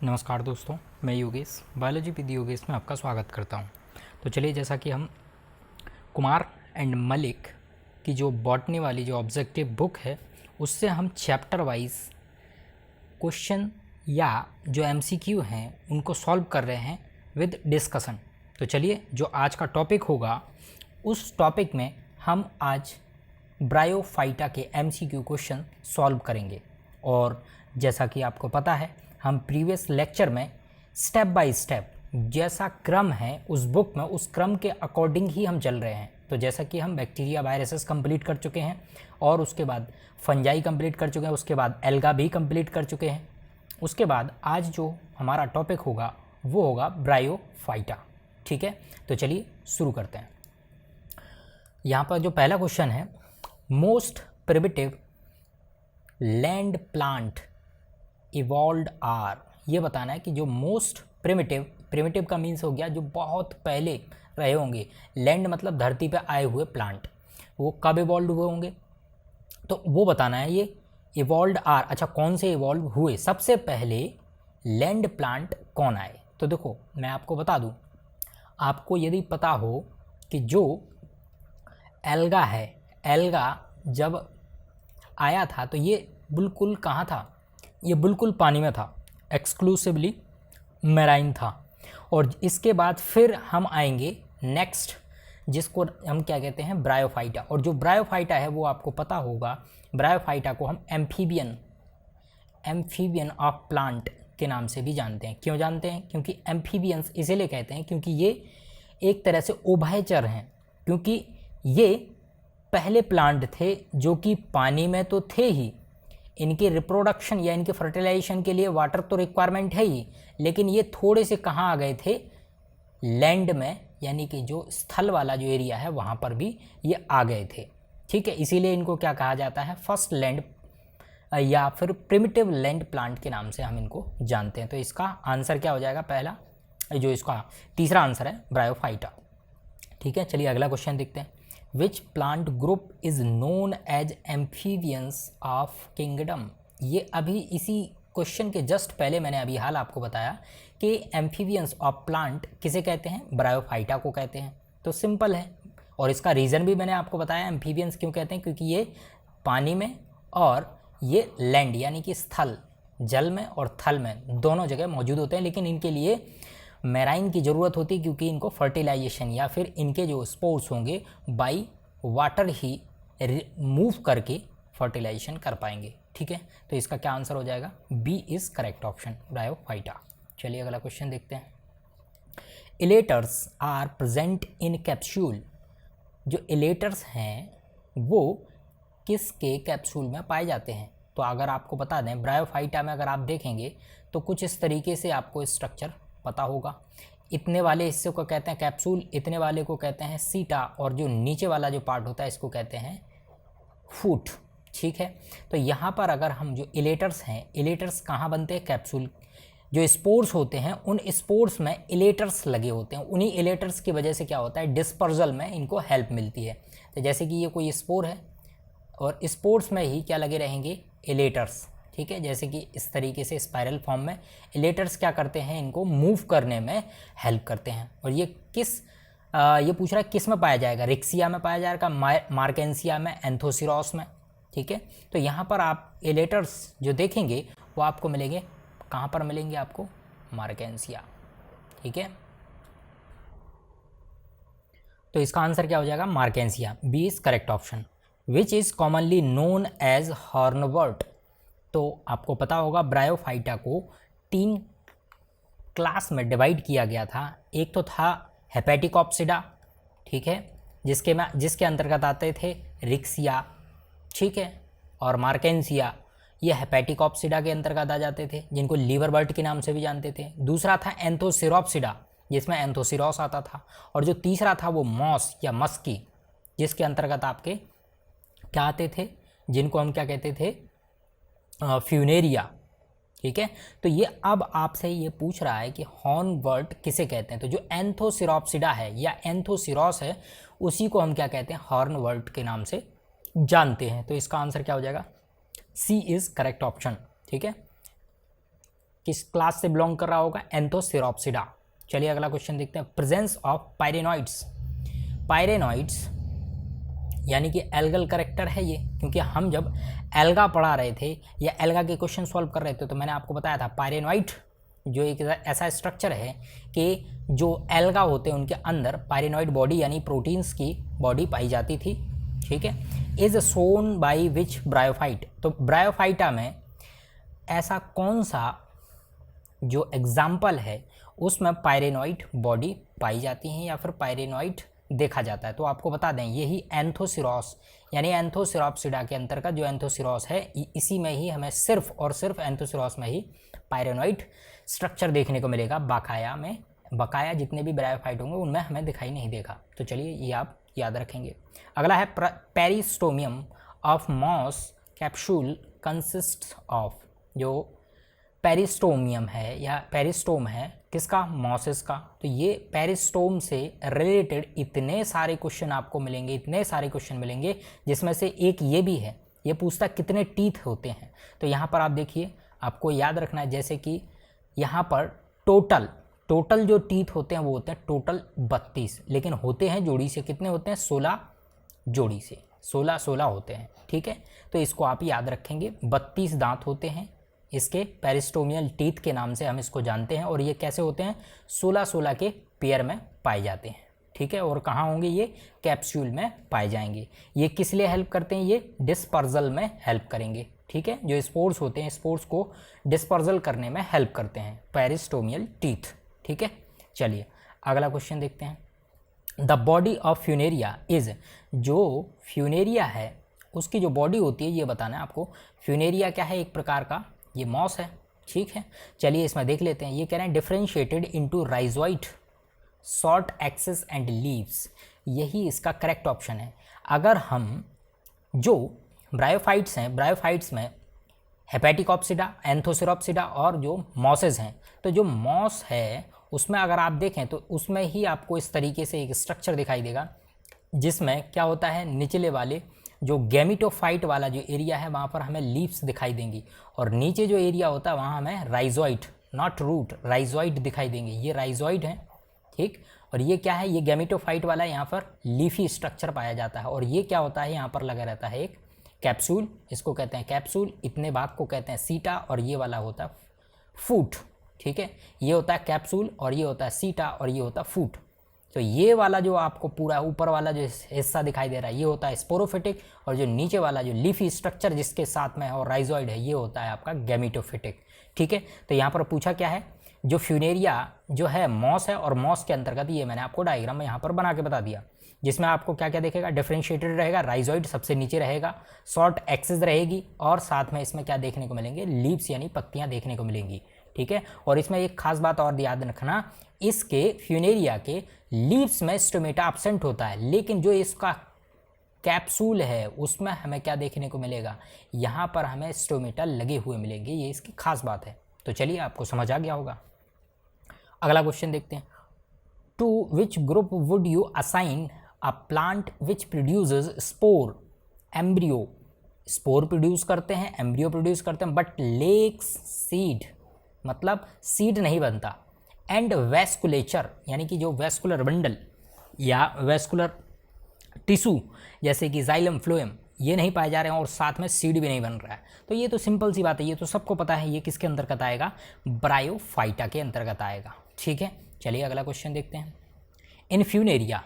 नमस्कार दोस्तों, मैं योगेश बायोलॉजी विद योगेश में आपका स्वागत करता हूं। तो चलिए, जैसा कि हम कुमार एंड मलिक की जो बॉटनी वाली जो ऑब्जेक्टिव बुक है उससे हम चैप्टर वाइज क्वेश्चन या जो एमसीक्यू हैं उनको सॉल्व कर रहे हैं विद डिस्कशन। तो चलिए, जो आज का टॉपिक होगा उस टॉपिक में हम आज ब्रायोफाइटा के एमसीक्यू क्वेश्चन सॉल्व करेंगे। और जैसा कि आपको पता है, हम प्रीवियस लेक्चर में स्टेप बाय स्टेप जैसा क्रम है उस बुक में, उस क्रम के अकॉर्डिंग ही हम चल रहे हैं। तो जैसा कि हम बैक्टीरिया वायरसेस कंप्लीट कर चुके हैं और उसके बाद फंजाई कंप्लीट कर चुके हैं, उसके बाद एल्गा भी कंप्लीट कर चुके हैं। उसके बाद आज जो हमारा टॉपिक होगा वो होगा ब्रायोफाइटा। ठीक है, तो चलिए शुरू करते हैं। यहाँ पर जो पहला क्वेश्चन है, most primitive land plant evolved are, ये बताना है कि जो मोस्ट प्रिमिटिव का मीन्स हो गया जो बहुत पहले रहे होंगे। लैंड मतलब धरती पे आए हुए प्लांट, वो कब इवॉल्व हुए होंगे तो वो बताना है। ये इवॉल्व्ड आर, अच्छा कौन से इवॉल्व हुए, सबसे पहले लैंड प्लांट कौन आए। तो देखो मैं आपको बता दूं, आपको यदि पता हो कि जो एल्गा है, एल्गा जब आया था तो ये बिल्कुल कहाँ था, ये बिल्कुल पानी में था, एक्सक्लूसिवली मैराइन था। और इसके बाद फिर हम आएंगे नेक्स्ट, जिसको हम क्या कहते हैं, ब्रायोफाइटा। और जो ब्रायोफाइटा है वो आपको पता होगा, ब्रायोफाइटा को हम एम्फीबियन ऑफ प्लांट के नाम से भी जानते हैं। क्यों जानते हैं? क्योंकि एम्फीबियंस इसीलिए कहते हैं क्योंकि ये एक तरह से उभयचर हैं, क्योंकि ये पहले प्लांट थे जो कि पानी में तो थे ही, इनके रिप्रोडक्शन या इनके फर्टिलाइजेशन के लिए वाटर तो रिक्वायरमेंट है ही, लेकिन ये थोड़े से कहाँ आ गए थे, लैंड में, यानी कि जो स्थल वाला जो एरिया है वहाँ पर भी ये आ गए थे। ठीक है, इसीलिए इनको क्या कहा जाता है, फर्स्ट लैंड या फिर प्रिमिटिव लैंड प्लांट के नाम से हम इनको जानते हैं। तो इसका आंसर क्या हो जाएगा, पहला जो इसका तीसरा आंसर है ब्रायोफाइटा। ठीक है, चलिए अगला क्वेश्चन देखते हैं। Which plant group is known as amphibians of kingdom. ये अभी इसी क्वेश्चन के जस्ट पहले मैंने अभी हाल आपको बताया कि एम्फीबियंस ऑफ प्लांट किसे कहते हैं, ब्रायोफाइटा को कहते हैं। तो सिंपल है, और इसका रीज़न भी मैंने आपको बताया एम्फीबियंस क्यों कहते हैं, क्योंकि ये पानी में और ये लैंड यानी कि स्थल, जल में और थल में दोनों जगह मौजूद होते हैं, लेकिन इनके लिए मैराइन की ज़रूरत होती है क्योंकि इनको फर्टिलाइजेशन या फिर इनके जो स्पोर्स होंगे बाई वाटर ही मूव करके फर्टिलाइजेशन कर पाएंगे। ठीक है, तो इसका क्या आंसर हो जाएगा, B is correct option, bryophyta. चलिए अगला क्वेश्चन देखते हैं। Elaters are present in capsule. जो इलेटर्स हैं वो किसके कैप्सूल में पाए जाते हैं। तो अगर आपको बता दें, ब्रायोफाइटा में अगर आप देखेंगे तो कुछ इस तरीके से आपको स्ट्रक्चर पता होगा। इतने वाले हिस्से को कहते हैं कैप्सूल, इतने वाले को कहते हैं सीटा, और जो नीचे वाला जो पार्ट होता है इसको कहते हैं फूट। ठीक है, तो यहाँ पर अगर हम जो इलेटर्स हैं, इलेटर्स कहाँ बनते हैं, कैप्सूल। जो स्पोर्स होते हैं उन स्पोर्स में इलेटर्स लगे होते हैं, उन्हीं इलेटर्स की वजह से क्या होता है, डिस्पर्जल में इनको हेल्प मिलती है। तो जैसे कि ये कोई स्पोर है और स्पोर्स में ही क्या लगे रहेंगे, इलेटर्स। ठीक है, जैसे कि इस तरीके से स्पाइरल फॉर्म में इलेटर्स क्या करते हैं, इनको मूव करने में हेल्प करते हैं। और ये ये पूछ रहा है किस में पाया जाएगा, रिक्सिया में पाया जाएगा, मार्केंसिया में, एंथोसिरोस में। ठीक है, तो यहाँ पर आप इलेटर्स जो देखेंगे वो आपको मिलेंगे, कहाँ पर मिलेंगे आपको, मार्केंसिया। ठीक है, तो इसका आंसर क्या हो जाएगा, marchantia, B is correct option. Which is commonly known as hornwort. तो आपको पता होगा ब्रायोफाइटा को 3 क्लास में डिवाइड किया गया था। एक तो था हेपेटिकॉप्सिडा, ठीक है, जिसके अंतर्गत आते थे रिक्सिया, ठीक है, और मार्केंसिया, ये हेपेटिकॉप्सिडा के अंतर्गत आ जाते थे, जिनको लीवरबर्ट के नाम से भी जानते थे। दूसरा था एंथोसिरोप्सिडा, जिसमें एंथोसिरोस आता था। और जो तीसरा था वो मॉस या मस्की, जिसके अंतर्गत आपके क्या आते थे, जिनको हम क्या कहते थे, फ्यूनेरिया। ठीक है, तो ये अब आपसे ये पूछ रहा है कि हॉर्नवर्ट किसे कहते हैं। तो जो एंथोसिरोप्सिडा है या एंथोसिरोस है उसी को हम क्या कहते हैं, हॉर्नवर्ट के नाम से जानते हैं। तो इसका आंसर क्या हो जाएगा, सी इज़ करेक्ट ऑप्शन। ठीक है, किस क्लास से बिलोंग कर रहा होगा, एंथोसिरोप्सिडा। चलिए अगला क्वेश्चन देखते हैं, प्रेजेंस ऑफ पायरेनॉइड्स। पायरेनॉइड्स यानी कि एल्गल करेक्टर है ये, क्योंकि हम जब एल्गा पढ़ा रहे थे या एल्गा के क्वेश्चन सॉल्व कर रहे थे तो मैंने आपको बताया था पायरेनॉइड जो एक ऐसा स्ट्रक्चर है कि जो एल्गा होते हैं उनके अंदर पायरेनॉइड बॉडी यानी प्रोटीन्स की बॉडी पाई जाती थी, ठीक है। Is shown by which bryophyte, तो ब्रायोफाइटा में ऐसा कौन सा जो एग्जाम्पल है उसमें पायरेनॉइड बॉडी पाई जाती हैं या फिर पायरेनॉइड देखा जाता है। तो आपको बता दें यही एंथोसिरोस यानी एंथोसिरोप्सिडा के अंतर्गत जो एंथोसिरोस है इसी में ही हमें सिर्फ और सिर्फ एंथोसिरोस में ही पायरेनॉइड स्ट्रक्चर देखने को मिलेगा। बकाया में, बकाया जितने भी ब्रायोफाइट होंगे उनमें हमें दिखाई नहीं देगा। तो चलिए ये आप याद रखेंगे। अगला है peristomium of moss capsule consist of, जो पेरिस्टोमियम है या पेरिस्टोम है किसका, मॉसेस का। तो ये पेरिस्टोम से रिलेटेड इतने सारे क्वेश्चन आपको मिलेंगे, इतने सारे क्वेश्चन मिलेंगे, जिसमें से एक ये भी है, ये पूछता कितने टीथ होते हैं। तो यहाँ पर आप देखिए आपको याद रखना है, जैसे कि यहाँ पर टोटल जो टीथ होते हैं वो होते हैं टोटल 32, लेकिन होते हैं जोड़ी से कितने होते हैं, 16 जोड़ी से 16 होते हैं, ठीक है। तो इसको आप याद रखेंगे, 32 दांत होते हैं इसके, पेरिस्टोमियल टीथ के नाम से हम इसको जानते हैं। और ये कैसे होते हैं, 16 के पेयर में पाए जाते हैं, ठीक है। और कहाँ होंगे ये, कैप्सूल में पाए जाएंगे। ये किस लिए हेल्प करते हैं, ये डिस्पर्जल में हेल्प करेंगे, ठीक है। जो स्पोर्स होते हैं स्पोर्स को डिस्पर्जल करने में हेल्प करते हैं पेरिस्टोमियल टीथ, ठीक है। चलिए अगला क्वेश्चन देखते हैं। The body of Funaria is, जो फ्यूनेरिया है उसकी जो बॉडी होती है ये बताना है आपको। फ्यूनेरिया क्या है, एक प्रकार का ये मॉस है, ठीक है। चलिए इसमें देख लेते हैं। ये कह रहे हैं differentiated into rhizoid, short axis and leaves, यही इसका करेक्ट ऑप्शन है। अगर हम जो ब्रायोफाइट्स हैं, ब्रायोफाइट्स में हेपेटिकॉप्सिडा, एंथोसिरोप्सिडा और जो मॉसेज हैं, तो जो मॉस है उसमें अगर आप देखें तो उसमें ही आपको इस तरीके से एक स्ट्रक्चर दिखाई देगा, जिसमें क्या होता है, निचले वाले जो गैमिटोफाइट वाला जो एरिया है वहाँ पर हमें लीव्स दिखाई देंगी, और नीचे जो एरिया होता है वहाँ हमें राइजोइट, नॉट रूट, राइजोइट दिखाई देंगे। ये राइजोइड है, ठीक। और ये क्या है, ये गैमिटोफाइट वाला, यहाँ पर लीफी स्ट्रक्चर पाया जाता है। और ये क्या होता है, यहाँ पर लगा रहता है एक कैप्सूल, इसको कहते हैं कैप्सूल, इतने भाग को कहते हैं सीटा, और ये वाला होता है फूट, ठीक है। ये होता है कैप्सूल और ये होता है सीटा और ये होता है फूट। तो ये वाला जो आपको पूरा ऊपर वाला जो हिस्सा दिखाई दे रहा है ये होता है स्पोरोफिटिक, और जो नीचे वाला जो लीफी स्ट्रक्चर जिसके साथ में है और राइजोइड है ये होता है आपका गैमिटोफिटिक, ठीक है। तो यहाँ पर पूछा क्या है, जो फ्यूनेरिया जो है मॉस है, और मॉस के अंतर्गत ये मैंने आपको डायग्राम में यहाँ पर बना के बता दिया, जिसमें आपको क्या क्या देखेगा, डिफरेंशिएटेड रहेगा, राइजोइड सबसे नीचे रहेगा, शॉर्ट एक्सिस रहेगी, और साथ में इसमें क्या देखने को मिलेंगे, लीव्स यानी पत्तियाँ देखने को मिलेंगी, ठीक है। और इसमें एक खास बात और याद रखना, इसके फ्यूनेरिया के लीव्स में स्टोमेटा एब्सेंट होता है, लेकिन जो इसका कैप्सूल है उसमें हमें क्या देखने को मिलेगा, यहाँ पर हमें स्टोमेटा लगे हुए मिलेंगे, ये इसकी खास बात है। तो चलिए आपको समझ आ गया होगा। अगला क्वेश्चन देखते हैं। To which group would you assign a plant which produces spore, embryo, spore produce करते हैं, एम्ब्रियो प्रोड्यूस करते हैं, बट लेक्स सीड, मतलब सीड नहीं बनता, एंड वेस्कुलेचर यानी कि जो वेस्कुलर बंडल या वेस्कुलर टिश्यू जैसे कि जाइलम फ्लोएम ये नहीं पाए जा रहे हैं, और साथ में सीड भी नहीं बन रहा है। तो ये तो सिंपल सी बात है, ये तो सबको पता है, ये किसके अंतर्गत आएगा, ब्रायोफाइटा के अंतर्गत आएगा, ठीक है। चलिए अगला क्वेश्चन देखते हैं। इन फ्यूनेरिया,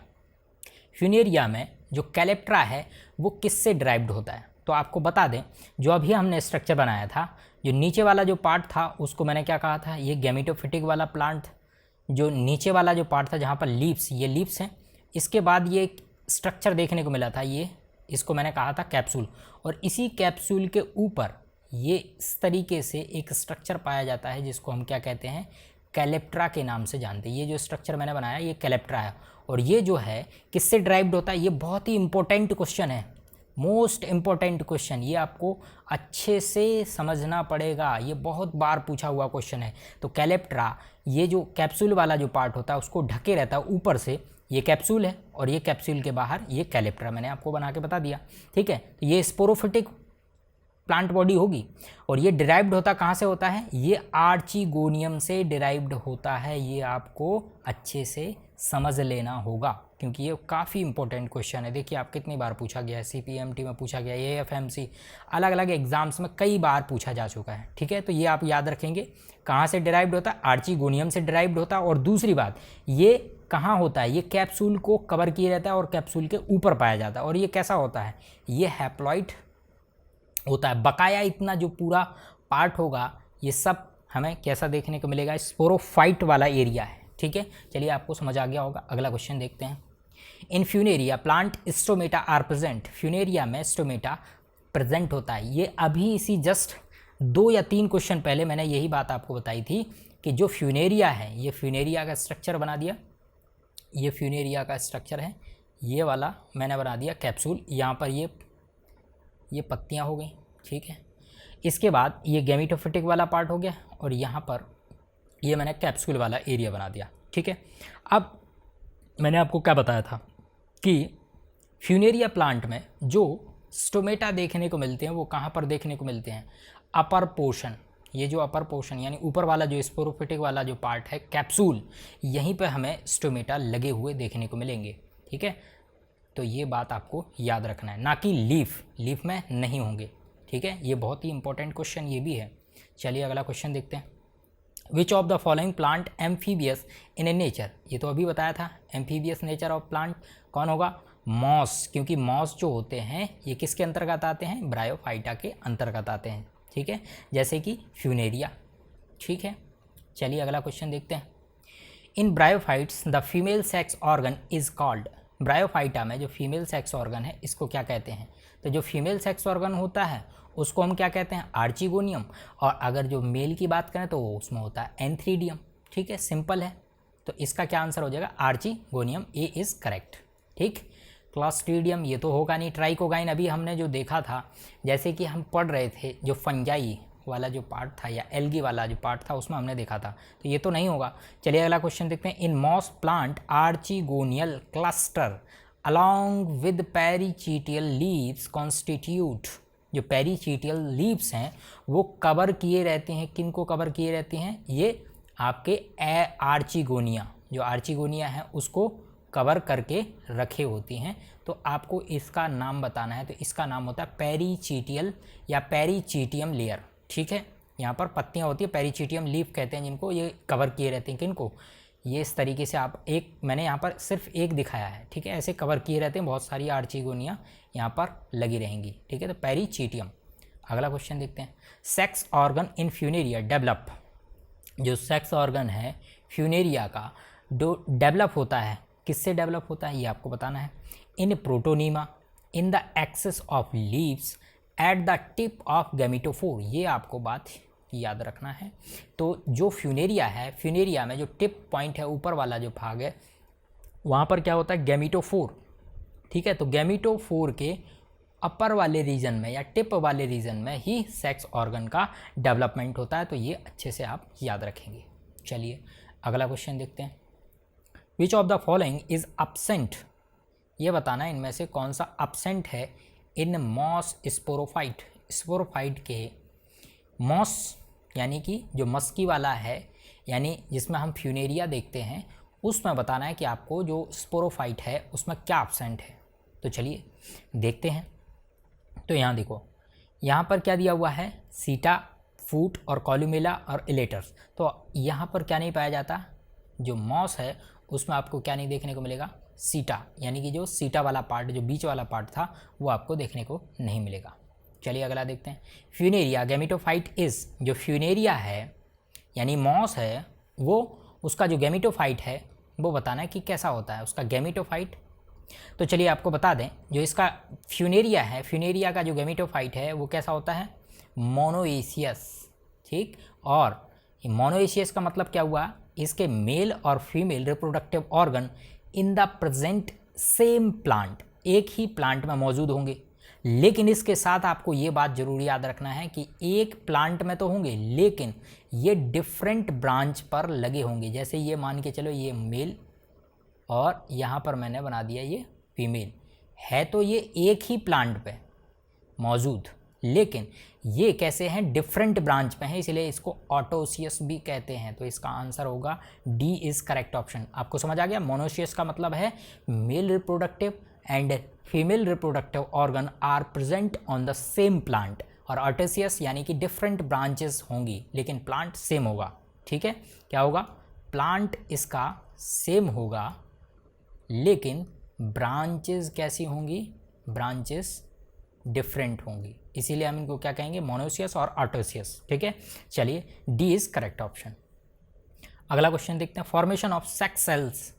फ्यूनेरिया में जो कैलेप्ट्रा है वो किससे ड्राइव्ड होता है, तो आपको बता दें जो अभी हमने स्ट्रक्चर बनाया था, जो नीचे वाला जो पार्ट था उसको मैंने क्या कहा था, ये गैमिटोफिटिक वाला प्लांट, जो नीचे वाला जो पार्ट था जहाँ पर लीव्स, ये लीव्स हैं। इसके बाद ये स्ट्रक्चर देखने को मिला था, ये इसको मैंने कहा था कैप्सूल, और इसी कैप्सूल के ऊपर ये इस तरीके से एक स्ट्रक्चर पाया जाता है जिसको हम क्या कहते हैं, कैलेप्ट्रा के नाम से जानते हैं। ये जो स्ट्रक्चर मैंने बनाया ये कैलेप्ट्रा है, और ये जो है किससे ड्राइव्ड होता है, ये बहुत ही इंपॉर्टेंट क्वेश्चन है, मोस्ट इम्पॉर्टेंट क्वेश्चन, ये आपको अच्छे से समझना पड़ेगा, ये बहुत बार पूछा हुआ क्वेश्चन है। तो कैलेप्ट्रा, ये जो कैप्सूल वाला जो पार्ट होता है उसको ढके रहता है ऊपर से, ये कैप्सूल है, और ये कैप्सूल के बाहर ये कैलेप्ट्रा, मैंने आपको बना के बता दिया, ठीक है। तो ये स्पोरोफिटिक प्लांट बॉडी होगी। और ये डिराइव्ड होता कहाँ से होता है, ये आर्चिगोनियम से डिराइव्ड होता है। ये आपको अच्छे से समझ लेना होगा क्योंकि ये काफ़ी इंपॉर्टेंट क्वेश्चन है। देखिए आप कितनी बार पूछा गया है, CPMT में पूछा गया, AFMC अलग अलग एग्जाम्स में कई बार पूछा जा चुका है। ठीक है, तो ये आप याद रखेंगे कहाँ से डिराइव्ड होता है, आर्चिगोनियम से डिराइव्ड होता है। और दूसरी बात, ये कहाँ होता है, ये कैप्सूल को कवर किए रहता है और कैप्सूल के ऊपर पाया जाता है। और ये कैसा होता है, ये हैप्लॉइड होता है। बकाया इतना जो पूरा पार्ट होगा ये सब हमें कैसा देखने को मिलेगा, स्पोरोफाइट वाला एरिया है। ठीक है, चलिए आपको समझ आ गया होगा। अगला क्वेश्चन देखते हैं। In Funaria plant stomata are present. Funaria में स्टोमेटा प्रेजेंट होता है। ये अभी इसी जस्ट 2 या 3 क्वेश्चन पहले मैंने यही बात आपको बताई थी कि जो फ्यूनेरिया है, ये फ्यूनेरिया का स्ट्रक्चर बना दिया, ये फ्यूनेरिया का स्ट्रक्चर है, ये वाला मैंने बना दिया कैप्सूल, यहाँ पर ये पत्तियाँ हो गई। ठीक है, इसके बाद ये गैमेटोफिटिक वाला पार्ट हो गया और यहाँ पर ये मैंने कैप्सूल वाला एरिया बना दिया। ठीक है, अब मैंने आपको क्या बताया था कि फ्यूनेरिया प्लांट में जो स्टोमेटा देखने को मिलते हैं वो कहाँ पर देखने को मिलते हैं, अपर पोर्शन। ये जो अपर पोर्शन यानी ऊपर वाला जो स्पोरोफिटिक वाला जो पार्ट है कैप्सूल, यहीं पर हमें स्टोमेटा लगे हुए देखने को मिलेंगे। ठीक है, तो ये बात आपको याद रखना है, ना कि लीफ में नहीं होंगे। ठीक है, ये बहुत ही इंपॉर्टेंट क्वेश्चन ये भी है। चलिए अगला क्वेश्चन देखते हैं। Which of the following plant amphibious in A nature. ये तो अभी बताया था, एम्फीबियस नेचर ऑफ प्लांट कौन होगा, मॉस, क्योंकि मॉस जो होते हैं ये किसके अंतर्गत आते हैं, ब्रायोफाइटा के अंतर्गत आते हैं। ठीक है, जैसे कि फ्यूनेरिया। ठीक है, चलिए अगला क्वेश्चन देखते हैं। In bryophytes the female sex organ is called. Bryophyta में जो फीमेल सेक्स ऑर्गन है इसको क्या कहते हैं, तो जो फीमेल सेक्स ऑर्गन होता है उसको हम क्या कहते हैं, आर्चिगोनियम। और अगर जो मेल की बात करें तो उसमें होता है एंथ्रीडियम। ठीक है, सिंपल है, तो इसका क्या आंसर हो जाएगा, आर्चिगोनियम। A is correct. ठीक, क्लॉस्ट्रीडियम ये तो होगा नहीं। ट्राइकोगाइन अभी हमने जो देखा था, जैसे कि हम पढ़ रहे थे जो फंजाई वाला जो पार्ट था या एल्गी वाला जो पार्ट था उसमें हमने देखा था, तो ये तो नहीं होगा। चलिए अगला क्वेश्चन देखते हैं। In moss plant archegonial cluster along with perichaetial leaves constitute. जो पेरिचिटियल लीव्स हैं वो कवर किए रहते हैं, किन को कवर किए रहते हैं, ये आपके आर्चिगोनिया, जो आर्चिगोनिया है उसको कवर करके रखे होती हैं। तो आपको इसका नाम बताना है, तो इसका नाम होता है पेरिचिटियल या पेरिचिटियम लेयर। ठीक है, यहाँ पर पत्तियाँ होती है, पेरिचिटियम लीफ कहते हैं जिनको, ये कवर किए रहते हैं किनको, ये इस तरीके से। आप एक मैंने यहाँ पर सिर्फ एक दिखाया है। ठीक है, ऐसे कवर किए रहते हैं, बहुत सारी आर्चिगोनिया यहाँ पर लगी रहेंगी। ठीक है, तो पेरिचिटियम। अगला क्वेश्चन देखते हैं। Sex organ in Funaria develop. जो सेक्स ऑर्गन है फ्यूनेरिया का डेवलप होता है, किससे डेवलप होता है ये आपको बताना है। In protonema, in the axils of leaves, at the tip of gametophore. ये आपको बात याद रखना है। तो जो फ्यूनेरिया है, फ्यूनेरिया में जो टिप पॉइंट है, ऊपर वाला जो भाग है, वहाँ पर क्या होता है, गैमेटोफोर। ठीक है, तो गैमेटोफोर के अपर वाले रीजन में या टिप वाले रीजन में ही सेक्स ऑर्गन का डेवलपमेंट होता है। तो ये अच्छे से आप याद रखेंगे। चलिए अगला क्वेश्चन देखते हैं। Which of the following is absent. ये बताना इनमें से कौन सा अब्सेंट है इन मॉस स्पोरोफाइट। स्पोरोफाइट के मॉस यानी कि जो मस्की वाला है, यानी जिसमें हम फ्यूनेरिया देखते हैं, उसमें बताना है कि आपको जो स्पोरोफाइट है उसमें क्या अब्सेंट है। तो चलिए देखते हैं। तो यहाँ देखो, यहाँ पर क्या दिया हुआ है, सीटा, फूट और कॉलुमेला और इलेटर्स। तो यहाँ पर क्या नहीं पाया जाता, जो मॉस है उसमें आपको क्या नहीं देखने को मिलेगा, सीटा, यानी कि जो सीटा वाला पार्ट, जो बीच वाला पार्ट था, वो आपको देखने को नहीं मिलेगा। चलिए अगला देखते हैं। Funaria gametophyte is. जो फ्यूनेरिया है यानी मॉस है, वो उसका जो गैमेटोफाइट है वो बताना है कि कैसा होता है उसका गैमेटोफाइट। तो चलिए आपको बता दें, जो इसका फ्यूनेरिया है, फ्यूनेरिया का जो गैमेटोफाइट है वो कैसा होता है, मोनोएशियस। ठीक, और मोनोएशियस का मतलब क्या हुआ, इसके मेल और female reproductive organ in the present same plant, एक ही प्लांट में मौजूद होंगे। लेकिन इसके साथ आपको ये बात जरूर याद रखना है कि एक प्लांट में तो होंगे लेकिन ये डिफरेंट ब्रांच पर लगे होंगे। जैसे ये मान के चलो ये मेल और यहाँ पर मैंने बना दिया ये फीमेल है, तो ये एक ही प्लांट पे मौजूद, लेकिन ये कैसे हैं, डिफरेंट ब्रांच में है, इसलिए इसको ऑटोसियस भी कहते हैं। तो इसका आंसर होगा डी इज करेक्ट ऑप्शन। आपको समझ आ गया, मोनोसियस का मतलब है male reproductive and female reproductive organ are present on the same plant, और ऑटोसियस यानी कि डिफरेंट ब्रांचेस होंगी लेकिन प्लांट सेम होगा। ठीक है, क्या होगा, प्लांट इसका सेम होगा लेकिन ब्रांचेस कैसी होंगी, ब्रांचेस डिफरेंट होंगी, इसीलिए हम इनको क्या कहेंगे, मोनोसियस और ऑटोसियस। ठीक है, चलिए डी इज करेक्ट ऑप्शन। अगला क्वेश्चन देखते हैं, formation of sex cells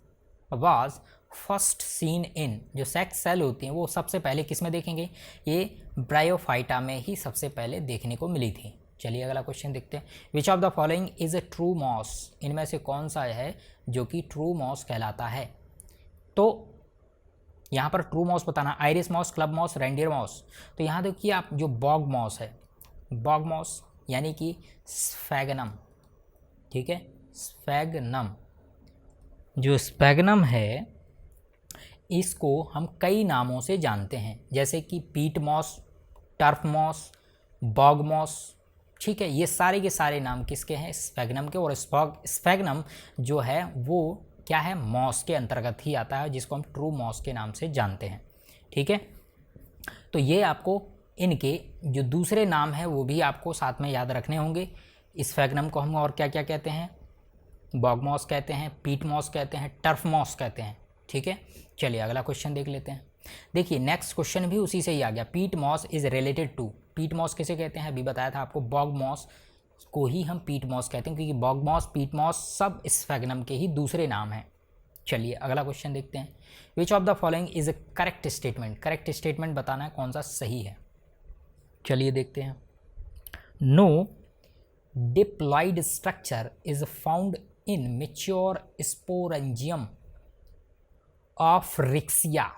was first seen in, जो सेक्स सेल होती हैं वो सबसे पहले किस में देखेंगे, ये ब्रायोफाइटा में ही सबसे पहले देखने को मिली थी। चलिए अगला क्वेश्चन देखते हैं, which of the following is a true moss, इनमें से कौन सा है जो कि ट्रू मॉस कहलाता है। तो यहाँ पर ट्रू मॉस बताना, irish moss, club moss, reindeer moss. तो यहाँ देखिए आप, जो बॉग मॉस है, बॉग मॉस यानी कि स्फैगनम, ठीक है, स्फैगनम, जो स्फैगनम है इसको हम कई नामों से जानते हैं, जैसे कि peat moss, turf moss, bog moss. ठीक है, ये सारे के सारे नाम किसके हैं, स्फैगनम के। और स्फैगनम जो है वो क्या है, मॉस के अंतर्गत ही आता है, जिसको हम ट्रू मॉस के नाम से जानते हैं। ठीक है, तो ये आपको इनके जो दूसरे नाम हैं वो भी आपको साथ में याद रखने होंगे। स्फैगनम को हम और क्या क्या कहते हैं, बॉग मॉस कहते हैं, पीट मॉस कहते हैं, टर्फ मॉस कहते हैं। ठीक है, चलिए अगला क्वेश्चन देख लेते हैं। देखिए नेक्स्ट क्वेश्चन भी उसी से ही आ गया, peat moss is related to, peat moss किसे कहते हैं, अभी बताया था आपको, बॉग मॉस को ही हम पीट मॉस कहते हैं, क्योंकि बॉग मॉस, पीट मॉस सब स्फैगनम के ही दूसरे नाम हैं। चलिए अगला क्वेश्चन देखते हैं, which of the following is a correct statement, correct statement बताना है कौन सा सही है। चलिए देखते हैं, no diploid structure is found in mature sporangium of riccia,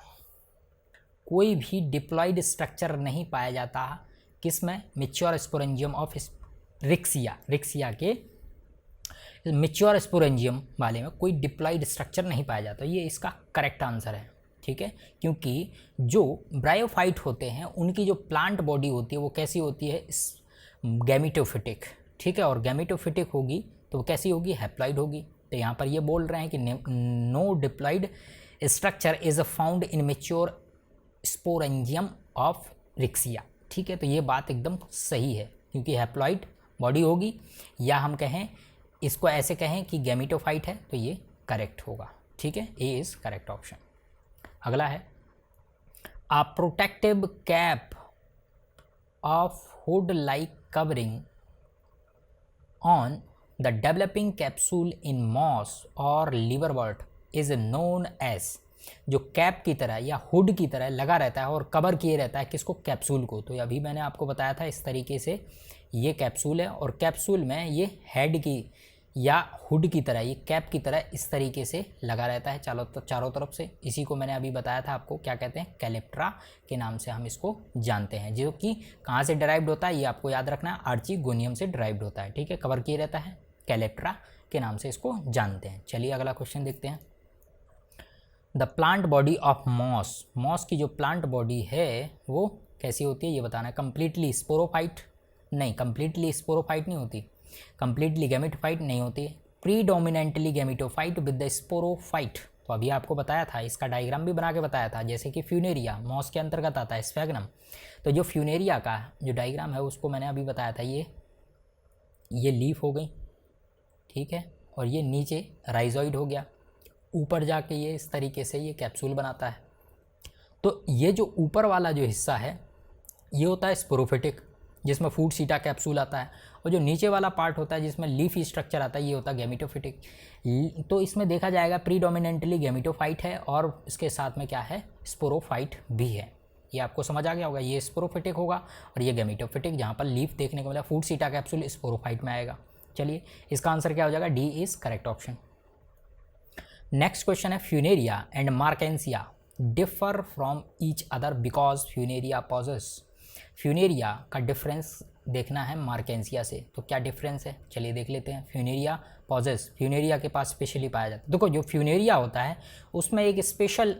कोई भी डिप्लॉइड स्ट्रक्चर नहीं पाया जाता किसमें, mature sporangium of riccia, riccia के मैच्योर स्पोरेंजियम वाले में कोई डिप्लॉइड स्ट्रक्चर नहीं पाया जाता। ये इसका करेक्ट आंसर है। ठीक है, क्योंकि जो ब्रायोफाइट होते हैं उनकी जो प्लांट बॉडी होती है वो कैसी होती है, गैमेटोफिटिक। ठीक है, और गैमेटोफिटिक होगी तो वो कैसी होगी, हैप्लॉइड होगी। तो यहाँ पर ये बोल रहे हैं कि no diploid structure is found in mature sporangium of riccia. ठीक है, तो ये बात एकदम सही है, क्योंकि हैप्लॉइड बॉडी होगी, या हम कहें इसको ऐसे कहें कि गैमेटोफाइट है, तो ये करेक्ट होगा। ठीक है, ए इज करेक्ट ऑप्शन। अगला है, a protective cap of hood like covering on the developing capsule in moss और लिवरवर्ट इज नोन एज, जो कैप की तरह या हुड की तरह लगा रहता है और कवर किए रहता है किसको, कैप्सूल को। तो अभी मैंने आपको बताया था इस तरीके से ये कैप्सूल है, और कैप्सूल में ये हेड की या हुड की तरह, ये कैप की तरह इस तरीके से लगा रहता है चारों तरफ से। इसी को मैंने अभी बताया था आपको, क्या कहते हैं, कैलेप्ट्रा के नाम से हम इसको जानते हैं, जो कि कहाँ से डिराइव्ड होता है ये आपको याद रखना है, आर्चीगोनियम से डिराइव्ड होता है। ठीक है, कवर किए रहता है, कैलेप्ट्रा के नाम से इसको जानते हैं। चलिए अगला क्वेश्चन देखते हैं, the plant body of moss, moss की जो प्लांट बॉडी है वो कैसी होती है ये बताना है। कंप्लीटली स्पोरोफाइट, नहीं कंप्लीटली स्पोरोफाइट नहीं होती, कंप्लीटली गैमेटोफाइट नहीं होती, predominantly gametophyte with the sporophyte. तो अभी आपको बताया था, इसका डायग्राम भी बना के बताया था, जैसे कि फ्यूनेरिया मॉस के अंतर्गत आता है, स्फैगनम। तो जो फ्यूनेरिया का जो डायग्राम है उसको मैंने अभी बताया था, ये लीफ हो गई, ठीक है, और ये नीचे राइजोइड हो गया, ऊपर जाके ये इस तरीके से ये कैप्सूल बनाता है। तो ये जो ऊपर वाला जो हिस्सा है ये होता है स्पोरोफिटिक, जिसमें फूड सीटा कैप्सूल आता है, और जो नीचे वाला पार्ट होता है जिसमें लीफी स्ट्रक्चर आता है ये होता है गैमेटोफिटिक। तो इसमें देखा जाएगा प्रीडोमिनेंटली गैमेटोफाइट है और इसके साथ में क्या है, स्पोरोफाइट भी है। ये आपको समझ आ गया होगा, ये स्पोरोफिटिक होगा और ये गैमेटोफिटिक, जहाँ पर लीफ देखने को मिला, फूड सीटा कैप्सूल स्पोरोफाइट में आएगा। चलिए इसका आंसर क्या हो जाएगा, D is correct option. Next question है, Funaria and Marchantia differ from each other because Funaria possesses. Funaria का डिफरेंस देखना है मार्केंसिया से, तो क्या डिफरेंस है चलिए देख लेते हैं। फ्यूनेरिया पॉजेस, फ्यूनेरिया के पास स्पेशली पाया जाता है। देखो जो फ्यूनेरिया होता है उसमें एक स्पेशल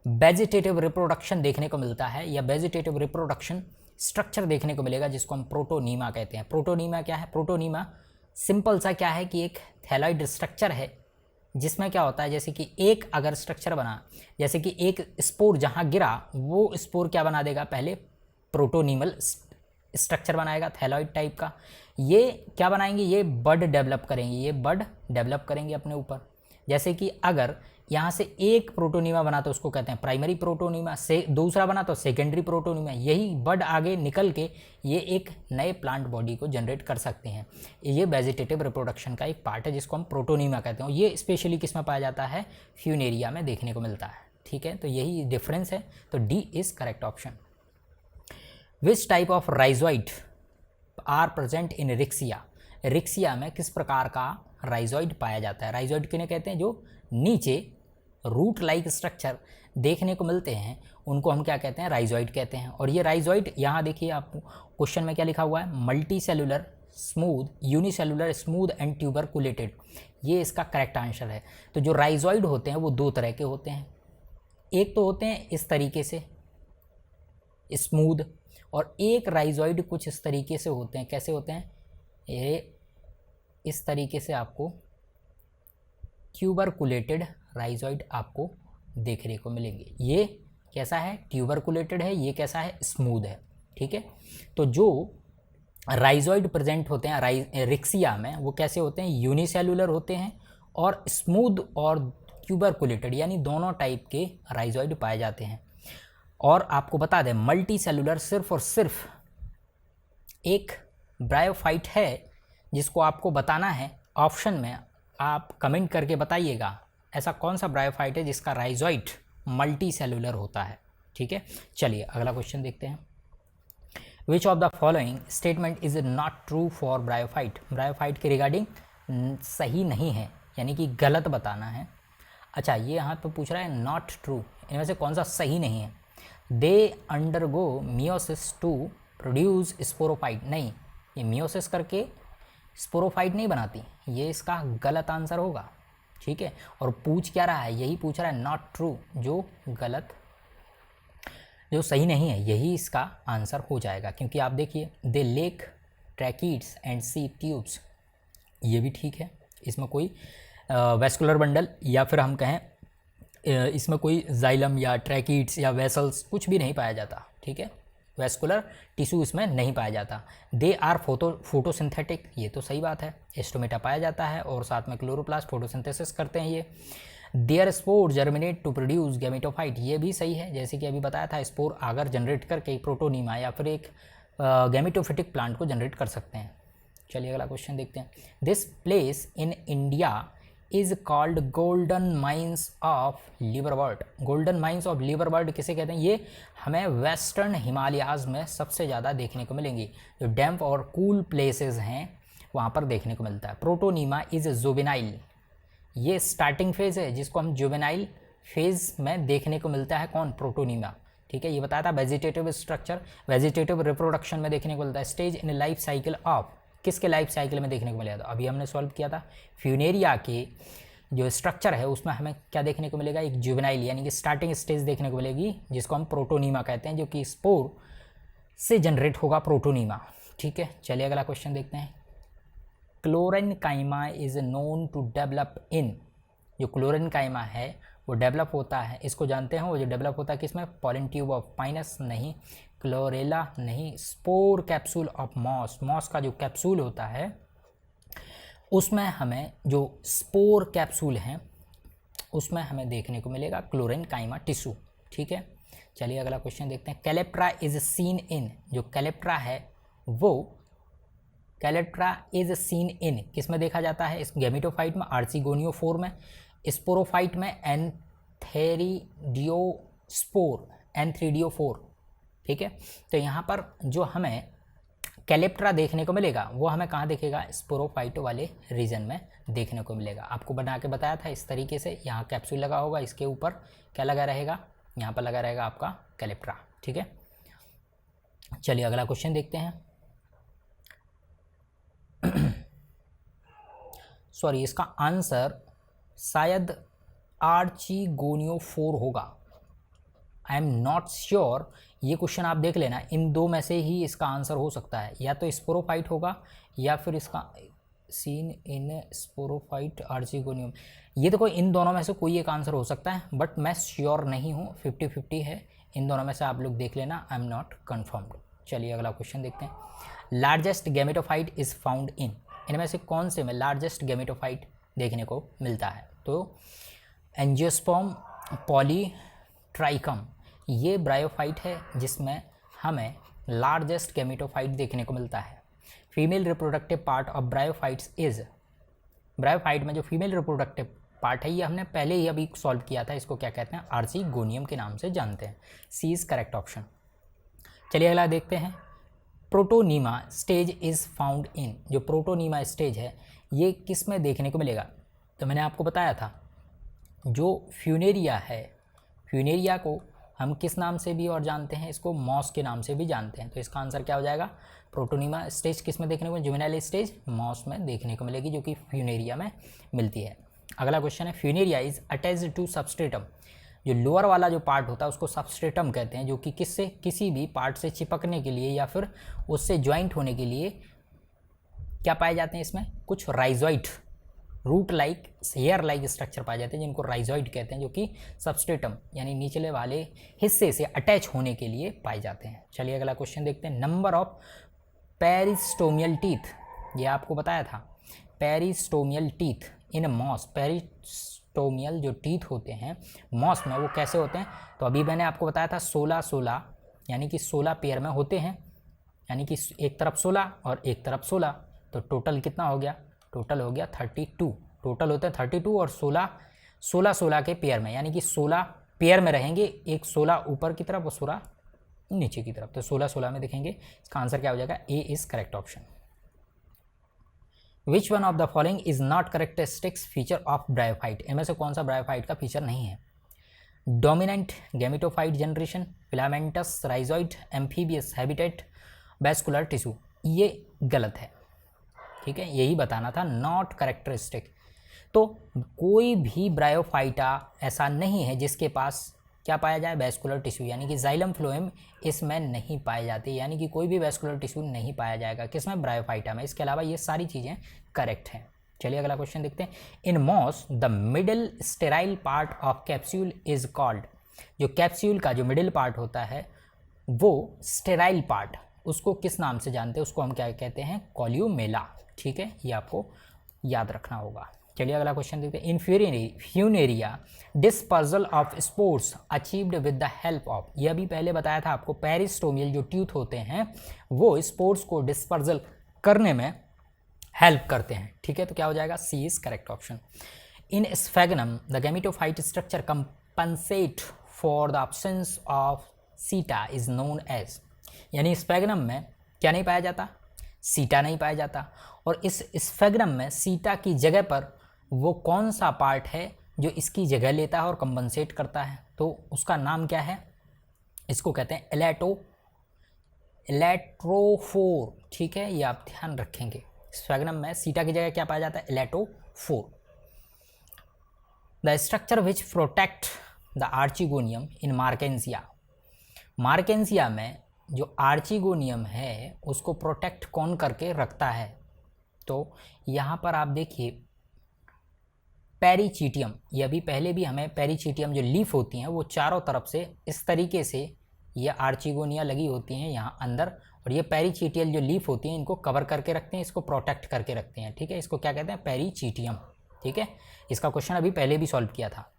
वेजिटेटिव रिप्रोडक्शन देखने को मिलता है, या वेजिटेटिव रिप्रोडक्शन स्ट्रक्चर देखने को मिलेगा जिसको हम प्रोटोनीमा कहते हैं। प्रोटोनीमा क्या है? प्रोटोनीमा सिंपल सा क्या है कि एक थैलॉइड स्ट्रक्चर है जिसमें क्या होता है, जैसे कि एक अगर स्ट्रक्चर बना, जैसे कि एक स्पोर जहाँ गिरा वो स्पोर क्या बना देगा, पहले प्रोटोनीमल स्ट्रक्चर बनाएगा थैलॉइड टाइप का। ये क्या बनाएंगे, ये बड डेवलप करेंगे, ये बड डेवलप करेंगे अपने ऊपर। जैसे कि अगर यहाँ से एक प्रोटोनीमा बना तो उसको कहते हैं प्राइमरी प्रोटोनीमा, से दूसरा बना तो सेकेंडरी प्रोटोनीमा। यही बड आगे निकल के ये एक नए प्लांट बॉडी को जनरेट कर सकते हैं। ये वेजिटेटिव रिप्रोडक्शन का एक पार्ट है जिसको हम प्रोटोनीमा कहते हैं। ये स्पेशली किस में पाया जाता है, फ्यूनेरिया में देखने को मिलता है। ठीक है, तो यही डिफरेंस है। तो D is correct option. Which type of rhizoid are present in riccia? Riccia में किस प्रकार का राइजोइड पाया जाता है? राइजोइड किन्हें कहते हैं? जो नीचे रूट लाइक स्ट्रक्चर देखने को मिलते हैं उनको हम क्या कहते हैं, राइजोइड कहते हैं। और ये राइजोइड यहाँ देखिए आप क्वेश्चन में क्या लिखा हुआ है, multicellular smooth, unicellular smooth and tuberculated, ये इसका करेक्ट आंसर है। तो जो राइजोइड होते हैं वो दो तरह के होते हैं। एक तो होते हैं इस तरीके से स्मूथ, और एक राइजोइड कुछ इस तरीके से होते हैं। कैसे होते हैं? ये इस तरीके से आपको ट्यूबरकुलेटेड राइजोइड आपको देखने को मिलेंगे। ये कैसा है, ट्यूबरकुलेटेड है, ये कैसा है, स्मूथ है। ठीक है, तो जो राइजोइड प्रेजेंट होते हैं रिक्सिया में वो कैसे होते हैं, यूनिसेलुलर होते हैं, और स्मूथ और ट्यूबरकुलेटेड यानी दोनों टाइप के राइजोइड पाए जाते हैं। और आपको बता दें मल्टी सेलुलर सिर्फ और सिर्फ एक ब्रायोफाइट है जिसको आपको बताना है। ऑप्शन में आप कमेंट करके बताइएगा ऐसा कौन सा ब्रायोफाइट है जिसका राइजोइड मल्टी सेलुलर होता है। ठीक है, चलिए अगला क्वेश्चन देखते हैं। Which of the following statement is not true for bryophyte? Bryophyte के रिगार्डिंग सही नहीं है, यानी कि गलत बताना है। अच्छा, ये यहाँ तो पूछ रहा है नॉट ट्रू, इनमें से कौन सा सही नहीं है? They undergo meiosis to produce sporophyte, नहीं, ये मियोसिस करके स्पोरोफाइट नहीं बनाती, ये इसका गलत आंसर होगा। ठीक है, और पूछ क्या रहा है, यही पूछ रहा है नॉट ट्रू, जो गलत, जो सही नहीं है, यही इसका आंसर हो जाएगा। क्योंकि आप देखिए they lack tracheids and sieve tubes, ये भी ठीक है, इसमें कोई वेस्कुलर बंडल या फिर हम कहें इसमें कोई जाइलम या ट्रैकीड्स या वेसल्स कुछ भी नहीं पाया जाता। ठीक है, वेस्कुलर टिश्यू इसमें नहीं पाया जाता। दे आर फोटोसिंथेटिक, ये तो सही बात है, एस्टोमेटा पाया जाता है और साथ में क्लोरोप्लास्ट फोटोसिंथेसिस करते हैं ये। Their spore germinate to produce gametophyte, ये भी सही है, जैसे कि अभी बताया था स्पोर आगर जनरेट करके एक प्रोटोनीमा या फिर एक गैमेटोफिटिक प्लांट को जनरेट कर सकते हैं। चलिए अगला क्वेश्चन देखते हैं। This place in India is called golden mines of liverwort. Golden mines of liverwort किसे कहते हैं? ये हमें वेस्टर्न हिमालयाज में सबसे ज़्यादा देखने को मिलेंगी। जो डैम्प और कूल प्लेसेस हैं वहाँ पर देखने को मिलता है। प्रोटोनीमा इज जुवेनाइल, ये स्टार्टिंग फेज है जिसको हम जुवेनाइल फेज में देखने को मिलता है। कौन? प्रोटोनीमा। ठीक है, ये बताया था वेजिटेटिव स्ट्रक्चर, वेजिटेटिव रिप्रोडक्शन में देखने को मिलता है। Stage in life cycle of, किसके लाइफ साइकिल में देखने को मिलेगा? अभी हमने सॉल्व किया था फ्यूनेरिया के जो स्ट्रक्चर है उसमें हमें क्या देखने को मिलेगा, एक जुवेनाइल यानी कि स्टार्टिंग स्टेज देखने को मिलेगी जिसको हम प्रोटोनीमा कहते हैं, जो कि स्पोर से जनरेट होगा प्रोटोनीमा। ठीक है, चलिए अगला क्वेश्चन देखते हैं। Chlorenchyma is known to develop in, जो क्लोरेनकाइमा है वो डेवलप होता है, इसको जानते हैं, वो जो डेवलप होता है किसमें? पॉलन ट्यूब ऑफ पाइनस नहीं, क्लोरेला नहीं, spore capsule of moss, moss का जो कैप्सूल होता है उसमें हमें जो स्पोर कैप्सूल हैं उसमें हमें देखने को मिलेगा क्लोरेनकाइमा टिश्यू। ठीक है, चलिए अगला क्वेश्चन देखते हैं। कैलेप्ट्रा इज सीन इन, जो कैलेप्ट्रा है वो कैलेप्ट्रा इज सीन इन किस में देखा जाता है? इस गैमेटोफाइट में, आर्चिगोनियोफोर में, स्पोरोफाइट में एंथेरिडियोस्पोर, एंथ्रीडियोफोर। ठीक है, तो यहाँ पर जो हमें कैलेप्ट्रा देखने को मिलेगा वो हमें कहाँ दिखेगा? स्पोरोफाइट वाले रीजन में देखने को मिलेगा। आपको बना के बताया था इस तरीके से, यहाँ कैप्सूल लगा होगा, इसके ऊपर क्या लगा रहेगा? यहाँ पर लगा रहेगा आपका कैलेप्ट्रा। ठीक है, चलिए अगला क्वेश्चन देखते हैं। सॉरी, इसका आंसर शायद आर्चिगोनियोफोर होगा। आई एम नॉट श्योर ये क्वेश्चन आप देख लेना, इन दो में से ही इसका आंसर हो सकता है, या तो स्पोरोफाइट होगा या फिर इसका सीन इन स्पोरोफाइट आर्चिगोनियम। ये देखो इन दोनों में से कोई एक आंसर हो सकता है, बट मैं श्योर नहीं हूँ, 50-50 है। इन दोनों में से आप लोग देख लेना, आई एम नॉट कन्फर्म्ड। चलिए अगला क्वेश्चन देखते हैं। Largest gametophyte is found in, इनमें से कौन से में लार्जेस्ट गैमेटोफाइट देखने को मिलता है? तो एंजियोस्पर्म पॉलीट्राइकम, ये ब्रायोफाइट है जिसमें हमें लार्जेस्ट गैमेटोफाइट देखने को मिलता है। Female reproductive part of bryophytes is, bryophyte में जो फीमेल रिप्रोडक्टिव पार्ट है ये हमने पहले ही अभी सॉल्व किया था, इसको क्या कहते हैं? आर्चिगोनियम के नाम से जानते हैं। सी इज करेक्ट ऑप्शन। चलिए अगला देखते हैं। Protonema stage is found in, जो प्रोटोनीमा स्टेज है ये किस में देखने को मिलेगा? तो मैंने आपको बताया था जो फ्यूनेरिया है, फ्यूनेरिया को हम किस नाम से भी और जानते हैं? इसको मॉस के नाम से भी जानते हैं। तो इसका आंसर क्या हो जाएगा? प्रोटोनीमा स्टेज किस में देखने को? जुवेनाइल स्टेज मॉस में देखने को मिलेगी, जो कि फ्यूनेरिया में मिलती है। अगला क्वेश्चन है, Funaria is attached to substratum, जो लोअर वाला जो पार्ट होता है उसको सबस्ट्रेटम कहते हैं, जो कि किससे, किसी भी पार्ट से चिपकने के लिए या फिर उससे ज्वाइंट होने के लिए क्या पाए जाते हैं? इसमें कुछ rhizoid, root like, hair like structure पाए जाते हैं, जिनको राइजोइड कहते हैं, जो कि सबस्ट्रेटम यानी निचले वाले हिस्से से अटैच होने के लिए पाए जाते हैं। चलिए अगला क्वेश्चन देखते हैं। नंबर ऑफ पेरिस्टोमियल टीथ, ये आपको बताया था, पेरिस्टोमियल टीथ इन मॉस, पेरिस्टोमियल जो टीथ होते हैं मॉस में वो कैसे होते हैं? तो अभी मैंने आपको बताया था 16 यानी कि 16 पेयर में होते हैं, यानी कि एक तरफ 16 और एक तरफ 16, तो टोटल कितना हो गया? टोटल हो गया 32। टोटल होते हैं 32 और 16 के पेयर में, यानी कि 16 पेयर में रहेंगे, एक 16 ऊपर की तरफ और 16 नीचे की तरफ, तो 16 में देखेंगे। इसका आंसर क्या हो जाएगा? A is correct option. Which one of the following is not characteristics feature of bryophyte, इनमें से कौन सा ब्रायोफाइट का फीचर नहीं है? Dominant gametophyte generation, filamentous rhizoid, amphibious habitat, vascular tissue. ये गलत है, ठीक है, यही बताना था, नॉट करेक्टरिस्टिक। तो कोई भी ब्रायोफाइटा ऐसा नहीं है जिसके पास क्या पाया जाए? वैस्कुलर टिश्यू, यानी कि जाइलम फ्लोएम इसमें नहीं पाए जाती, यानी कि कोई भी वैस्कुलर टिश्यू नहीं पाया जाएगा किसमें? ब्रायोफाइटा में। इसके अलावा ये सारी चीज़ें करेक्ट हैं। चलिए अगला क्वेश्चन देखते हैं। In moss the middle sterile part of capsule is called, जो कैप्सूल का जो मिडिल पार्ट होता है वो स्टेराइल पार्ट, उसको किस नाम से जानते हैं? उसको हम क्या कहते हैं? कॉल्यूमेला, ठीक है, ये आपको याद रखना होगा। चलिए अगला क्वेश्चन देखते हैं। In Funaria dispersal of spores achieved with the help of, यह भी पहले बताया था आपको, पेरिस्टोमियल जो ट्यूथ होते हैं वो स्पोर्स को डिस्पर्जल करने में हेल्प करते हैं, ठीक है, तो क्या हो जाएगा? C is correct option. In Sphagnum the gametophyte structure compensate for the absence of seta is known as, यानी स्फेगनम में क्या नहीं पाया जाता? सीटा नहीं पाया जाता, और इस स्फेगनम में सीटा की जगह पर वो कौन सा पार्ट है जो इसकी जगह लेता है और कंपनसेट करता है? तो उसका नाम क्या है? इसको कहते हैं इलेक्ट्रोफोर, ठीक है, ये आप ध्यान रखेंगे। स्फेगनम में सीटा की जगह क्या पाया जाता है? इलेक्ट्रोफोर। The structure which protect the archegonium in Marchantia, Marchantia में जो आर्चिगोनियम है उसको प्रोटेक्ट कौन करके रखता है? तो यहाँ पर आप देखिए पेरिचीटियम, ये अभी पहले भी हमें पेरिचीटियम जो लीफ होती हैं वो चारों तरफ से इस तरीके से ये आर्चिगोनिया लगी होती हैं यहाँ अंदर, और ये पेरिचीटियल जो लीफ होती हैं इनको कवर करके रखते हैं, इसको प्रोटेक्ट करके रखते हैं, ठीक है, इसको क्या कहते हैं? पेरिचीटियम, ठीक है। इसका क्वेश्चन अभी पहले भी सॉल्व किया था।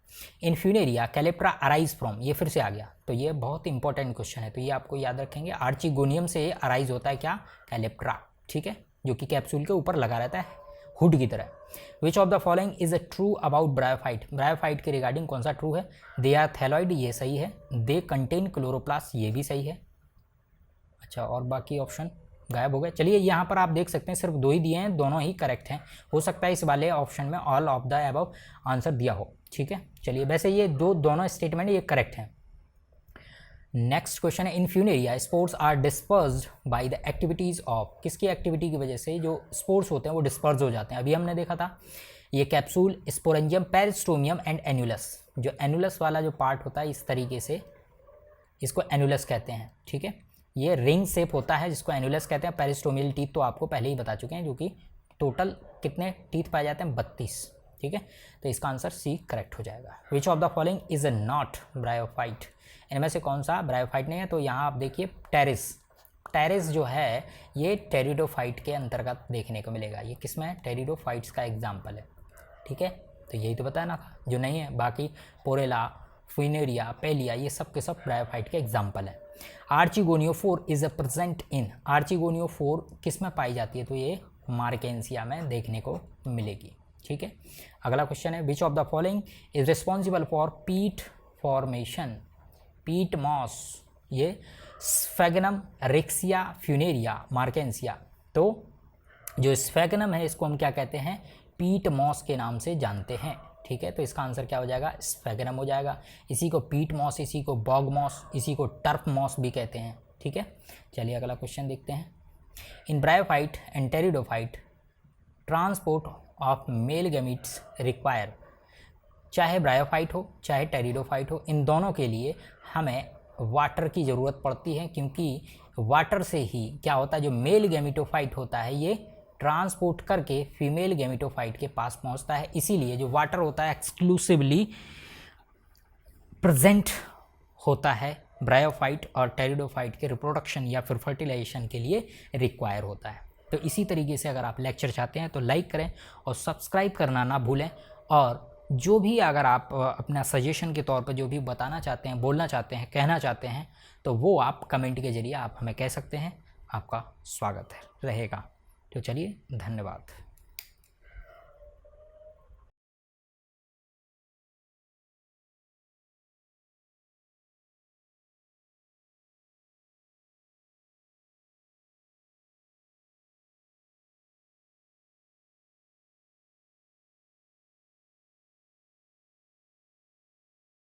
इन फ्यूनेरिया कैलेप्ट्रा अराइज फ्रॉम, ये फिर से आ गया, तो ये बहुत इंपॉर्टेंट क्वेश्चन है, तो ये आपको याद रखेंगे। आर्चिगोनियम से अराइज होता है क्या? कैलेप्ट्रा, ठीक है, जो कि कैप्सूल के ऊपर लगा रहता है हुड की तरह। विच of the following is a true about bryophyte, bryophyte के रिगार्डिंग कौन सा ट्रू है? दे आर थैलॉइड, ये सही है। दे कंटेन क्लोरोप्लास्ट, ये भी सही है। अच्छा, और बाकी ऑप्शन गायब हो गए। चलिए यहाँ पर आप देख सकते हैं सिर्फ 2 ही दिए हैं, दोनों ही करेक्ट हैं। हो सकता है इस वाले ऑप्शन में all of the above answer दिया हो, ठीक है। चलिए वैसे ये दोनों स्टेटमेंट ये करेक्ट हैं। नेक्स्ट क्वेश्चन है, in Funaria spores are dispersed by the activities of, किसकी एक्टिविटी की वजह से जो स्पोर्स होते हैं वो डिस्पर्स हो जाते हैं? अभी हमने देखा था ये कैप्सूल, स्पोरेंजियम, पेरिस्टोमियम एंड एन्युलस, जो एन्युलस वाला जो पार्ट होता है इस तरीके से इसको एनुलस कहते हैं, ठीक है। ये रिंग शेप होता है जिसको एनुलस कहते हैं। पेरिस्टोमियल टीथ तो आपको पहले ही बता चुके हैं, जो कि टोटल कितने टीथ पाए जाते हैं, 32, ठीक है। तो इसका आंसर सी करेक्ट हो जाएगा। विच of the following is not bryophyte, इनमें से कौन सा ब्रायोफाइट नहीं है? तो यहाँ आप देखिए टेरिस जो है ये टेरिडोफाइट के अंतर्गत देखने को मिलेगा। ये किसमें? टेरिडोफाइट्स का एग्जाम्पल है, ठीक है। तो यही तो बताना था, जो नहीं है। बाकी पोरेला, फुइनेरिया, पेलिया, ये सब के सब ब्रायोफाइट के एग्जाम्पल है। आर्चिगोनियोफोर इज प्रेजेंट इन, आर्चिगोनियोफोर किस में पाई जाती है? तो ये मार्केंसिया में देखने को मिलेगी, ठीक है। अगला क्वेश्चन है, विच of the following is responsible for पीट फॉर्मेशन, पीट मॉस, ये स्फेगनम, रिक्सिया, फ्यूनेरिया, मार्केंसिया। तो जो स्फेगनम है इसको हम क्या कहते हैं? पीट मॉस के नाम से जानते हैं, ठीक है। तो इसका आंसर क्या हो जाएगा? स्फेगनम हो जाएगा। इसी को पीट मॉस, इसी को बॉग मॉस, इसी को टर्फ मॉस भी कहते हैं, ठीक है। चलिए अगला क्वेश्चन देखते हैं। In bryophyte and pteridophyte transport of male gametes require, चाहे ब्रायोफाइट हो चाहे टेरिडोफाइट हो, इन दोनों के लिए हमें वाटर की ज़रूरत पड़ती है, क्योंकि वाटर से ही क्या होता है, जो मेल गैमीटोफाइट होता है ये ट्रांसपोर्ट करके फीमेल गैमीटोफाइट के पास पहुंचता है। इसीलिए जो वाटर होता है एक्सक्लूसिवली प्रेजेंट होता है ब्रायोफाइट और टेरिडोफाइट के रिप्रोडक्शन या फिर फर्टिलाइजेशन के लिए रिक्वायर होता है। तो इसी तरीके से अगर आप लेक्चर चाहते हैं तो लाइक करें और सब्सक्राइब करना ना भूलें। और जो भी अगर आप अपना सजेशन के तौर पर जो भी बताना चाहते हैं, बोलना चाहते हैं, कहना चाहते हैं, तो वो आप कमेंट के ज़रिए आप हमें कह सकते हैं। आपका स्वागत रहेगा। तो चलिए, धन्यवाद।